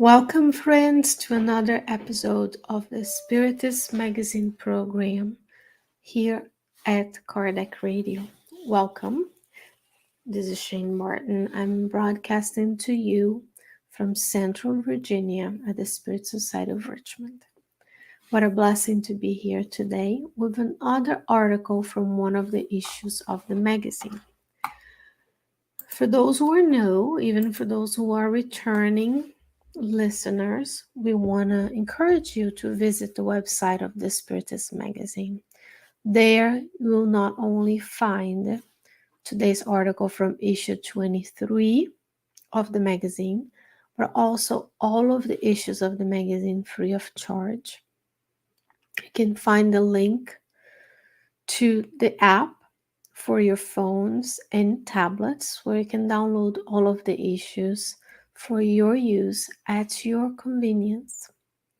Welcome, friends, to another episode of the Spiritist Magazine program here at Kardec Radio. Welcome. This is Shane Martin. I'm broadcasting to you from Central Virginia at the Spirit Society of Richmond. What a blessing to be here today with another article from one of the issues of the magazine. For those who are new, even for those who are returning listeners, we want to encourage you to visit the website of the Spiritist Magazine. There, you will not only find today's article from issue 23 of the magazine, but also all of the issues of the magazine free of charge. You can find the link to the app for your phones and tablets where you can download all of the issues for your use at your convenience,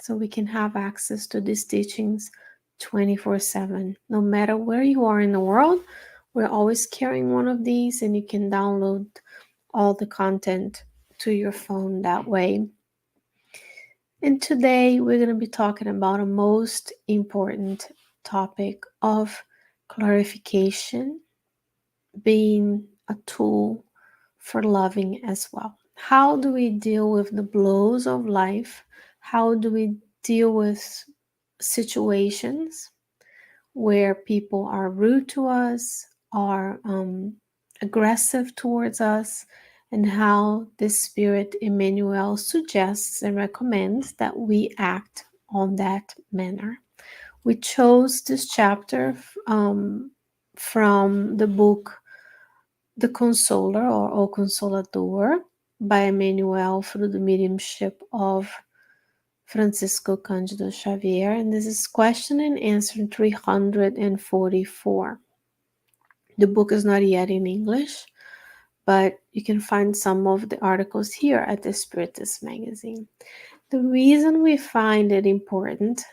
so we can have access to these teachings 24/7. No matter where you are in the world, we're always carrying one of these, and you can download all the content to your phone that way. And today we're going to be talking about a most important topic of clarification being a tool for loving as well. How do we deal with the blows of life? How do we deal with situations where people are rude to us, are aggressive towards us, and how the Spirit Emmanuel suggests and recommends that we act on that manner. We chose this chapter from the book The Consoler or O Consolador by Emmanuel through the mediumship of Francisco Cancido Xavier, and this is question and answer 344. The book is not yet in English, but you can find some of the articles here at the Spiritist Magazine. The reason we find it important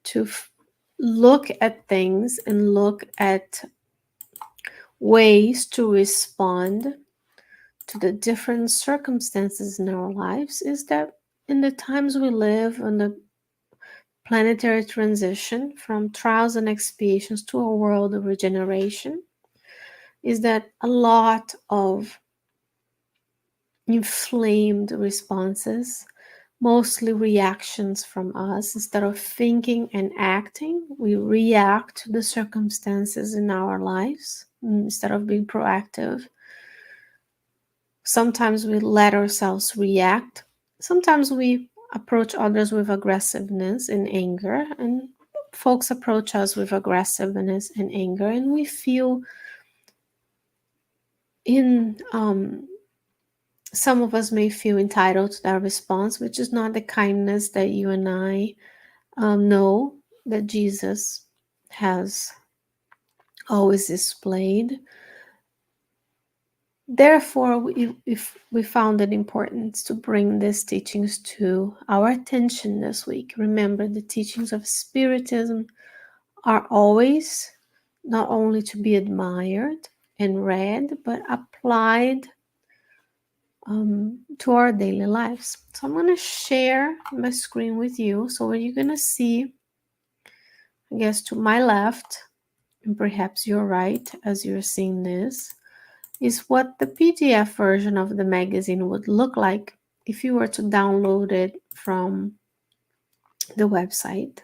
to look at things and look at ways to respond to the different circumstances in our lives is that in the times we live on the planetary transition from trials and expiations to a world of regeneration, is that a lot of inflamed responses, mostly reactions from us. Instead of thinking and acting, we react to the circumstances in our lives instead of being proactive. Sometimes we let ourselves react. Sometimes we approach others with aggressiveness and anger, and folks approach us with aggressiveness and anger, and we feel some of us may feel entitled to that response, which is not the kindness that you and I know that Jesus has always displayed. Therefore, we found it important to bring these teachings to our attention this week. Remember, the teachings of Spiritism are always not only to be admired and read, but applied to our daily lives. So I'm going to share my screen with you. So what you're going to see, I guess, to my left, and perhaps your right as you're seeing this, is what the PDF version of the magazine would look like if you were to download it from the website.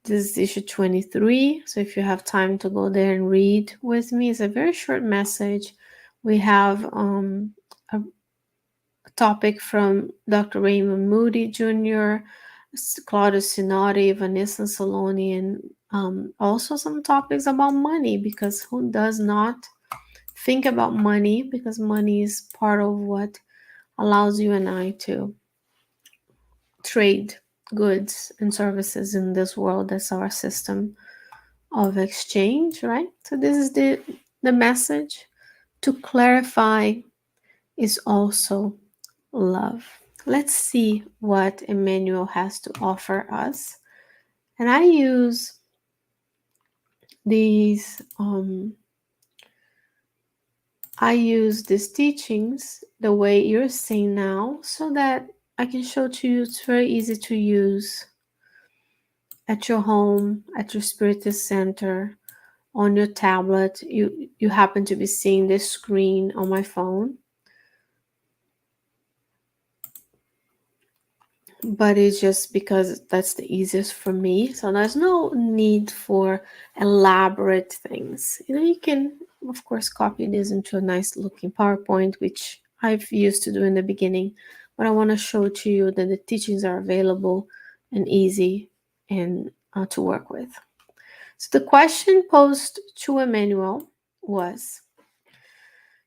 This is issue 23, so if you have time to go there and read with me, it's a very short message. We have a topic from Dr. Raymond Moody Jr., Claudio Sinotti, Vanessa Saloni, and also some topics about money, because who does not think about money, because money is part of what allows you and I to trade goods and services in this world. That's our system of exchange, right? So this is the message. To clarify is also love. Let's see what Emmanuel has to offer us. And I use these teachings the way you're seeing now, so that I can show to you. It's very easy to use at your home, at your Spiritist center, on your tablet. You happen to be seeing this screen on my phone. But it's just because that's the easiest for me. So there's no need for elaborate things. You can, of course, copy this into a nice looking PowerPoint, which I've used to do in the beginning. But I want to show to you that the teachings are available and easy and to work with. So the question posed to Emmanuel was,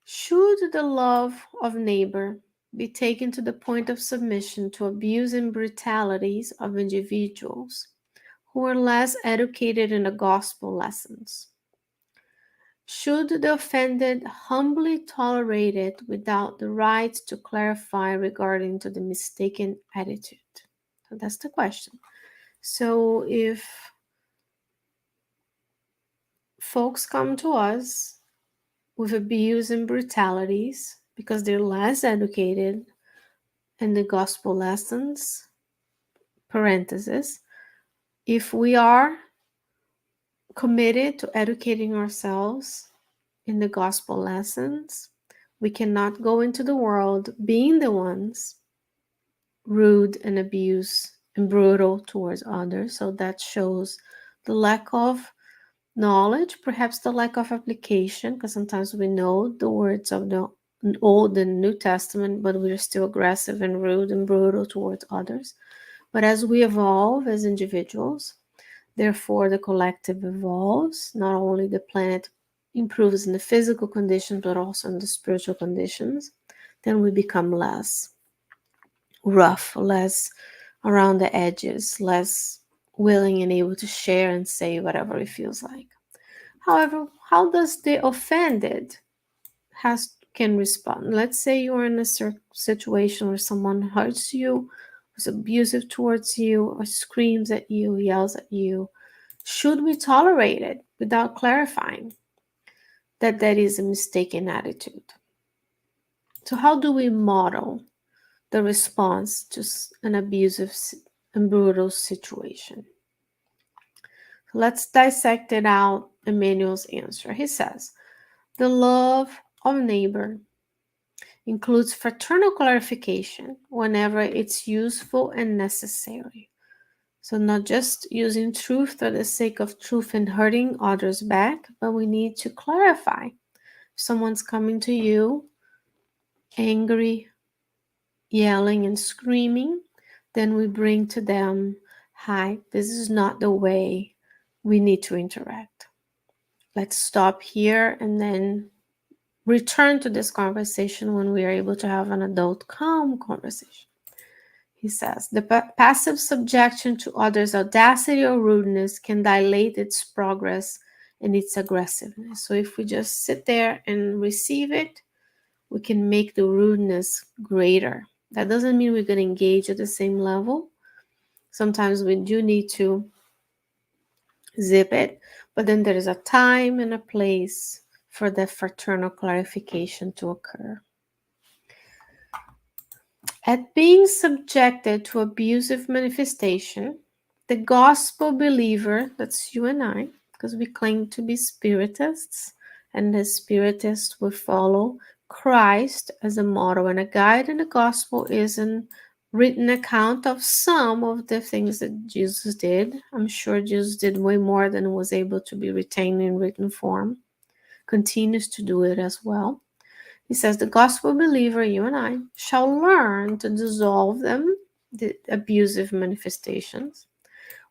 should the love of neighbor be taken to the point of submission to abuse and brutalities of individuals who are less educated in the gospel lessons? Should the offended humbly tolerate it without the right to clarify regarding to the mistaken attitude? So that's the question. So if folks come to us with abuse and brutalities because they're less educated in the gospel lessons, parenthesis, if we are committed to educating ourselves in the gospel lessons, we cannot go into the world being the ones rude and abuse and brutal towards others. So that shows the lack of knowledge, perhaps the lack of application, because sometimes we know the words of the Old and New Testament, but we're still aggressive and rude and brutal towards others. But as we evolve as individuals, therefore the collective evolves, not only the planet improves in the physical conditions, but also in the spiritual conditions, then we become less rough, less around the edges, less willing and able to share and say whatever it feels like. However, how does the offended can respond? Let's say you're in a situation where someone hurts you, is abusive towards you, or screams at you, yells at you. Should we tolerate it without clarifying that that is a mistaken attitude? So how do we model the response to an abusive and brutal situation? Let's dissect it out. Emmanuel's answer. He says, the love of neighbor includes fraternal clarification whenever it's useful and necessary. So not just using truth for the sake of truth and hurting others back, but we need to clarify. If someone's coming to you angry, yelling and screaming, then we bring to them, hi, this is not the way we need to interact. Let's stop here and then return to this conversation when we are able to have an adult, calm conversation. He says, the passive subjection to others' audacity or rudeness can dilate its progress and its aggressiveness. So if we just sit there and receive it, we can make the rudeness greater. That doesn't mean we're going to engage at the same level. Sometimes we do need to zip it, but then there is a time and a place for the fraternal clarification to occur. At being subjected to abusive manifestation, the gospel believer, that's you and I, because we claim to be spiritists, and the spiritist will follow Christ as a model and a guide, and the gospel is an written account of some of the things that Jesus did. I'm sure Jesus did way more than was able to be retained in written form, continues to do it as well. He says, the gospel believer, you and I, shall learn to dissolve them, the abusive manifestations,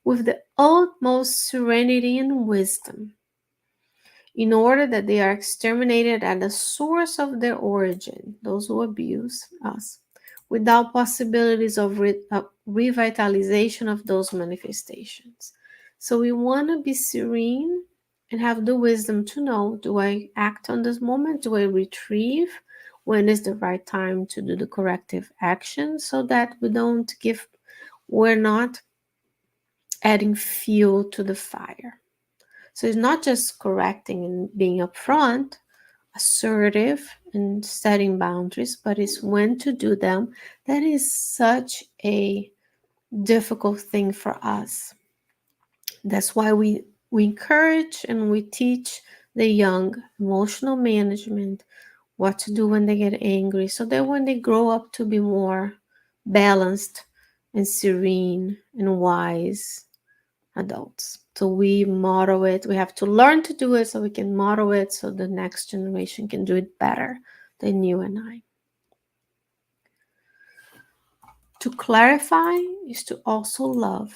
with the utmost serenity and wisdom, in order that they are exterminated at the source of their origin, those who abuse us, without possibilities of revitalization of those manifestations. So we want to be serene and have the wisdom to know, do I act on this moment? Do I retrieve? When is the right time to do the corrective action, so that we're not adding fuel to the fire. So it's not just correcting and being upfront, assertive and setting boundaries, but it's when to do them. That is such a difficult thing for us. That's why we encourage and we teach the young emotional management, what to do when they get angry, so that when they grow up to be more balanced and serene and wise adults. So we model it. We have to learn to do it so we can model it so the next generation can do it better than you and I. To clarify is to also love.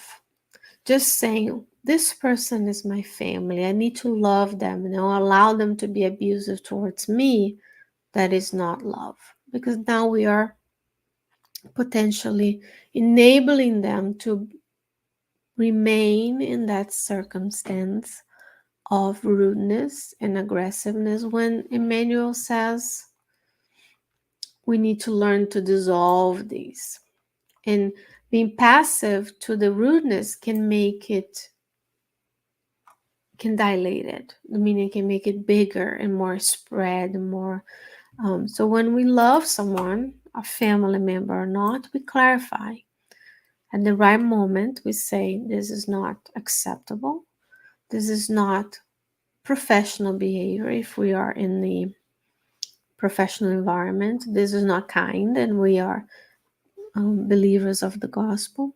Just saying, this person is my family. I need to love them and allow them to be abusive towards me. That is not love. Because now we are potentially enabling them to remain in that circumstance of rudeness and aggressiveness, when Emmanuel says we need to learn to dissolve these. And being passive to the rudeness can make it, can dilate it, meaning it can make it bigger and more spread, more. So when we love someone, a family member or not, we clarify. At the right moment, we say, this is not acceptable. This is not professional behavior if we are in the professional environment. This is not kind, and we are believers of the gospel.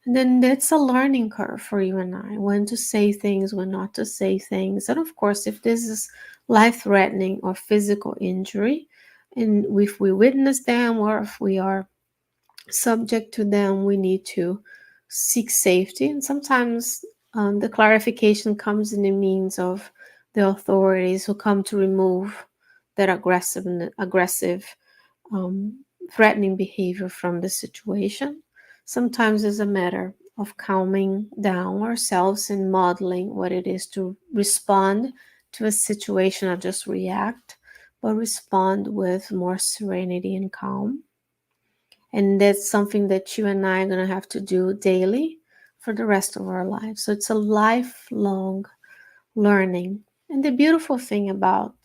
And then it's a learning curve for you and I, when to say things, when not to say things. And of course, if this is life-threatening or physical injury, and if we witness them or if we are subject to them, we need to seek safety. And sometimes the clarification comes in the means of the authorities who come to remove that aggressive, threatening behavior from the situation. Sometimes it's a matter of calming down ourselves and modeling what it is to respond to a situation, not just react, but respond with more serenity and calm. And that's something that you and I are going to have to do daily for the rest of our lives. So it's a lifelong learning. And the beautiful thing about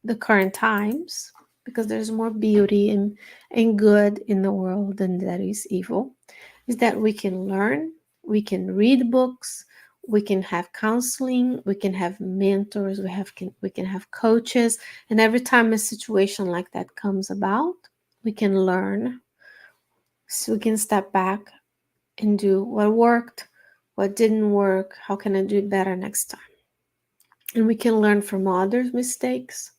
the current times, because there's more beauty and good in the world than that is evil, is that we can learn, we can read books, we can have counseling, we can have mentors, we can have coaches, and every time a situation like that comes about, we can learn. So we can step back and do what worked, what didn't work, how can I do it better next time? And we can learn from others' mistakes,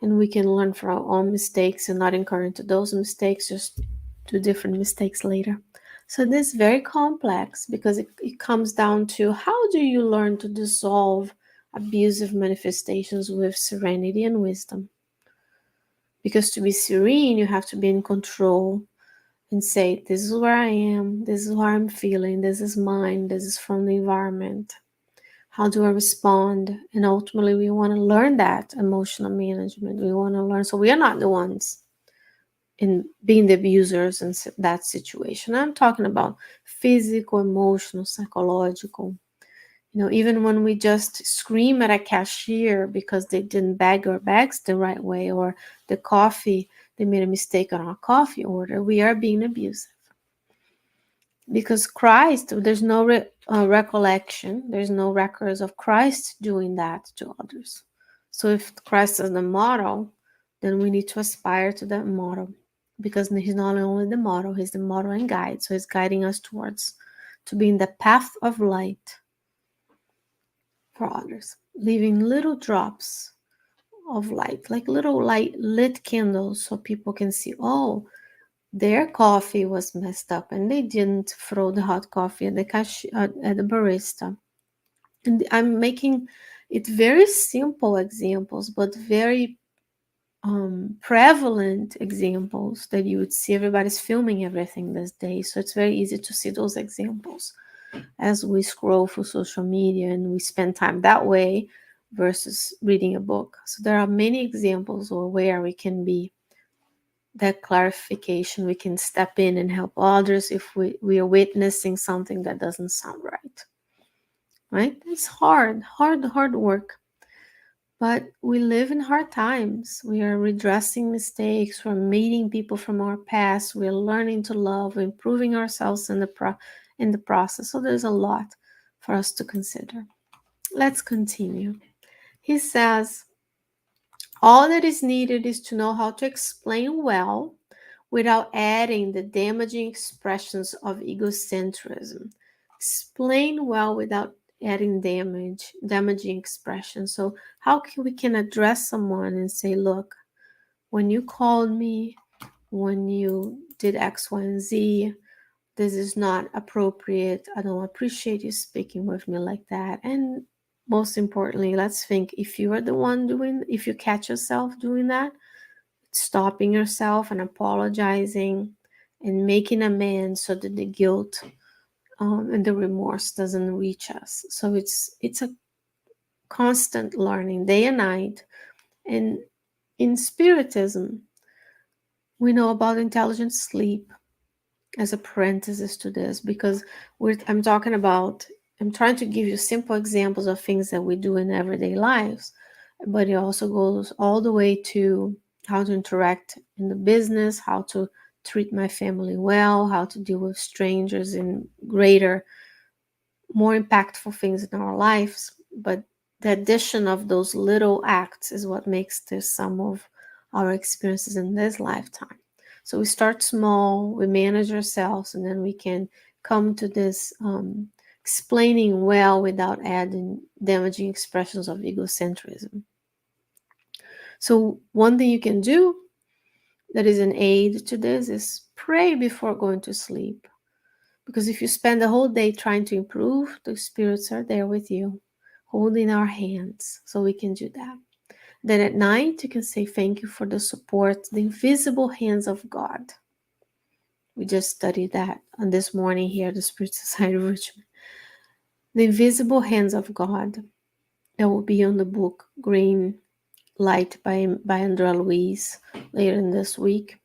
and we can learn from our own mistakes and not incur into those mistakes, just do different mistakes later. So this is very complex because it comes down to, how do you learn to dissolve abusive manifestations with serenity and wisdom? Because to be serene, you have to be in control and say, this is where I am, this is what I'm feeling, this is mine, this is from the environment. How do I respond? And ultimately, we want to learn that emotional management. We want to learn, so we are not the ones in being the abusers in that situation. I'm talking about physical, emotional, psychological. Even when we just scream at a cashier because they didn't bag our bags the right way, or the coffee, they made a mistake on our coffee order, we are being abusive. Because Christ, there's no recollection, there's no records of Christ doing that to others. So if Christ is the model, then we need to aspire to that model, because he's not only the model, he's the model and guide. So he's guiding us towards to being the path of light for others, leaving little drops of light, like little light lit candles, so people can see, oh, their coffee was messed up and they didn't throw the hot coffee at the barista. And I'm making it very simple examples, but very prevalent examples that you would see. Everybody's filming everything these days, so it's very easy to see those examples as we scroll through social media and we spend time that way versus reading a book. So there are many examples of where we can be that clarification, we can step in and help others if we are witnessing something that doesn't sound right. Right? It's hard work. But we live in hard times. We are redressing mistakes. We're meeting people from our past. We're learning to love, improving ourselves in the process. So there's a lot for us to consider. Let's continue. He says, all that is needed is to know how to explain well without adding the damaging expressions of egocentrism. Explain well without adding damaging expressions. So how can we can address someone and say, look, when you called me, when you did X, Y, and Z, this is not appropriate. I don't appreciate you speaking with me like that. And most importantly, let's think, if you are the one doing, if you catch yourself doing that, stopping yourself and apologizing and making amends so that the guilt and the remorse doesn't reach us. So it's a constant learning, day and night. And in Spiritism, we know about intelligent sleep as a parenthesis to this, because I'm trying to give you simple examples of things that we do in everyday lives, but it also goes all the way to how to interact in the business, how to treat my family well, how to deal with strangers in greater, more impactful things in our lives. But the addition of those little acts is what makes the sum of our experiences in this lifetime. So we start small, we manage ourselves, and then we can come to this explaining well without adding damaging expressions of egocentrism. So one thing you can do that is an aid to this is pray before going to sleep. Because if you spend the whole day trying to improve, the spirits are there with you, holding our hands. So we can do that. Then at night, you can say thank you for the support, the invisible hands of God. We just studied that on this morning here at the Spirit Society of Richmond. The invisible hands of God. That will be on the book Green Light by Andrea Louise later in this week.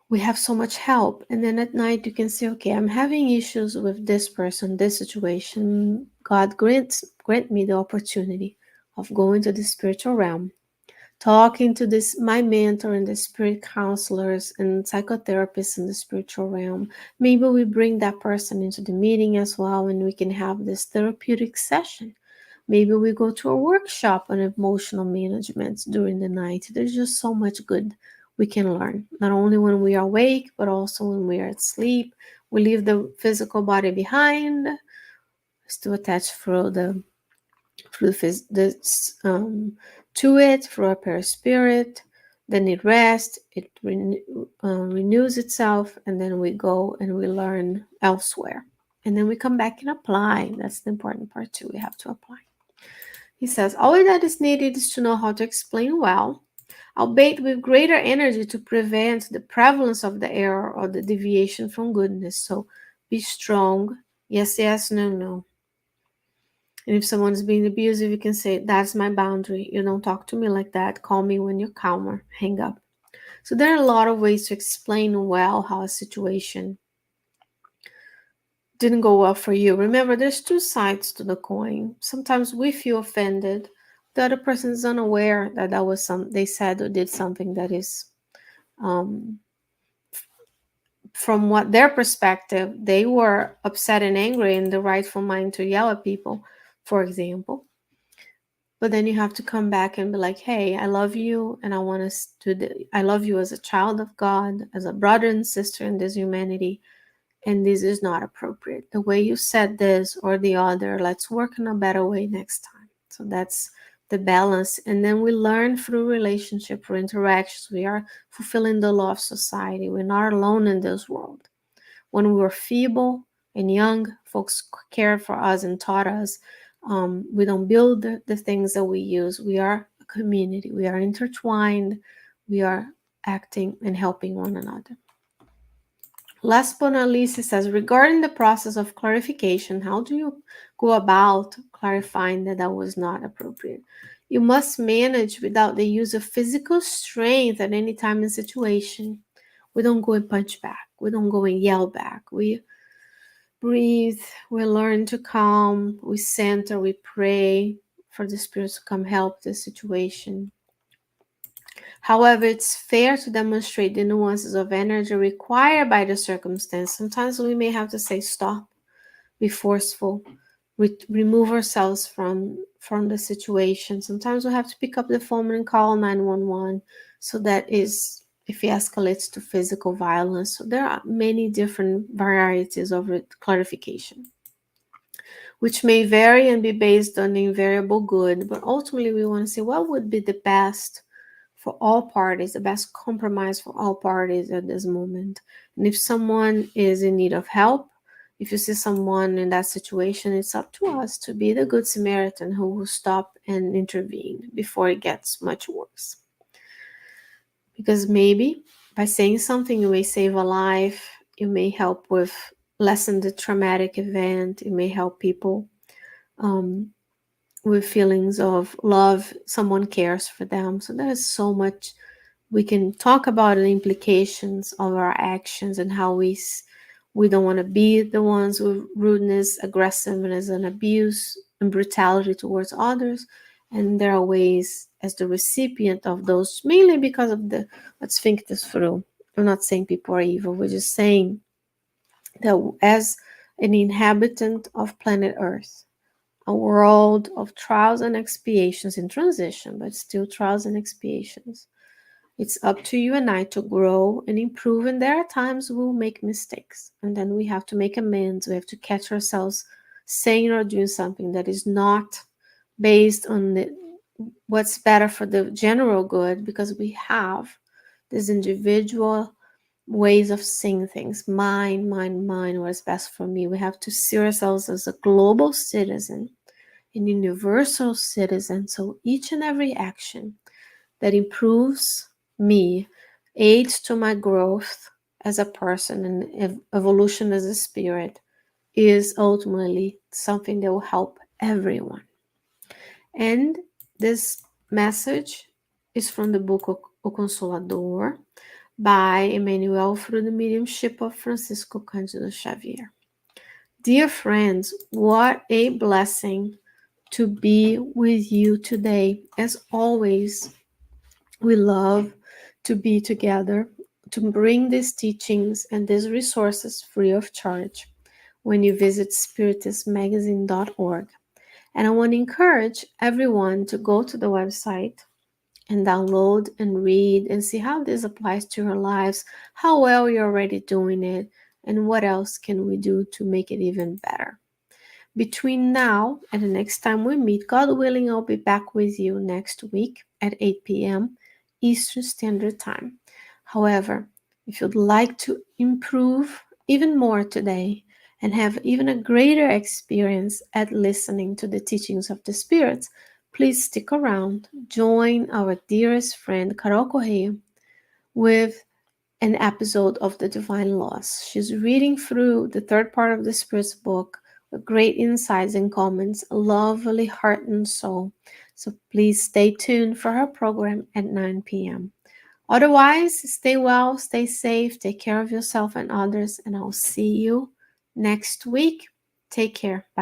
We have so much help. And then at night you can say, okay, I'm having issues with this person, this situation. God grant me the opportunity of going to the spiritual realm, talking to this my mentor and the spirit counselors and psychotherapists in the spiritual realm. Maybe we bring that person into the meeting as well, and we can have this therapeutic session. Maybe we go to a workshop on emotional management during the night. There's just so much good we can learn, not only when we are awake, but also when we are asleep. We leave the physical body behind, still attached to it through our perispirit. Then it rests, it renews itself, and then we go and we learn elsewhere. And then we come back and apply. That's the important part too. We have to apply. He says, all that is needed is to know how to explain well, albeit with greater energy to prevent the prevalence of the error or the deviation from goodness. So be strong. Yes, yes, no, no. And if someone is being abusive, you can say, that's my boundary. You don't talk to me like that. Call me when you're calmer. Hang up. So there are a lot of ways to explain well how a situation didn't go well for you. Remember, there's two sides to the coin. Sometimes we feel offended. The other person is unaware that was they said or did something that is, from what their perspective, they were upset and angry in the rightful mind to yell at people, for example. But then you have to come back and be like, hey, I love you, and I want us to. I love you as a child of God, as a brother and sister in this humanity. And this is not appropriate. The way you said this or the other, let's work in a better way next time. So that's the balance. And then we learn through relationship, through interactions. We are fulfilling the law of society. We're not alone in this world. When we were feeble and young, folks cared for us and taught us. We don't build the things that we use. We are a community. We are intertwined. We are acting and helping one another. Last but not least, it says, regarding the process of clarification, how do you go about clarifying that was not appropriate? You must manage without the use of physical strength at any time and situation. We don't go and punch back. We don't go and yell back. We breathe. We learn to calm. We center. We pray for the spirits to come help the situation. However, it's fair to demonstrate the nuances of energy required by the circumstance. Sometimes we may have to say stop, be forceful, remove ourselves from the situation. Sometimes we have to pick up the phone and call 911. So that is if it escalates to physical violence. So there are many different varieties of clarification, which may vary and be based on invariable good. But ultimately, we want to see what would be the best for all parties, the best compromise for all parties at this moment. And if someone is in need of help, if you see someone in that situation, it's up to us to be the good Samaritan who will stop and intervene before it gets much worse. Because maybe by saying something, you may save a life, you may help with lessen the traumatic event, it may help people with feelings of love, someone cares for them. So there's so much we can talk about the implications of our actions and how we don't want to be the ones with rudeness, aggressiveness, and abuse and brutality towards others. And there are ways as the recipient of those, mainly because of the, let's think this through. I'm not saying people are evil. We're just saying that as an inhabitant of planet Earth, a world of trials and expiations in transition, but still trials and expiations, it's up to you and I to grow and improve, and there are times we'll make mistakes, and then we have to make amends. We have to catch ourselves saying or doing something that is not based on what's better for the general good, because we have these individual ways of seeing things. Mine, what's best for me. We have to see ourselves as a global citizen, an universal citizen. So each and every action that improves me, aids to my growth as a person and evolution as a spirit, is ultimately something that will help everyone. And this message is from the book O Consolador by Emmanuel through the mediumship of Francisco Cancido Xavier. Dear friends, what a blessing to be with you today. As always, we love to be together to bring these teachings and these resources free of charge when you visit spiritistmagazine.org. And I want to encourage everyone to go to the website and download and read and see how this applies to your lives, how well you're already doing it, and what else can we do to make it even better. Between now and the next time we meet, God willing, I'll be back with you next week at 8 p.m. Eastern Standard Time. However, if you'd like to improve even more today and have even a greater experience at listening to the teachings of the spirits, please stick around. Join our dearest friend Carol Correa with an episode of the Divine Laws. She's reading through the third part of the Spirit's book with great insights and comments, a lovely heart and soul. So please stay tuned for her program at 9 p.m. Otherwise, stay well, stay safe, take care of yourself and others, and I'll see you next week. Take care. Bye.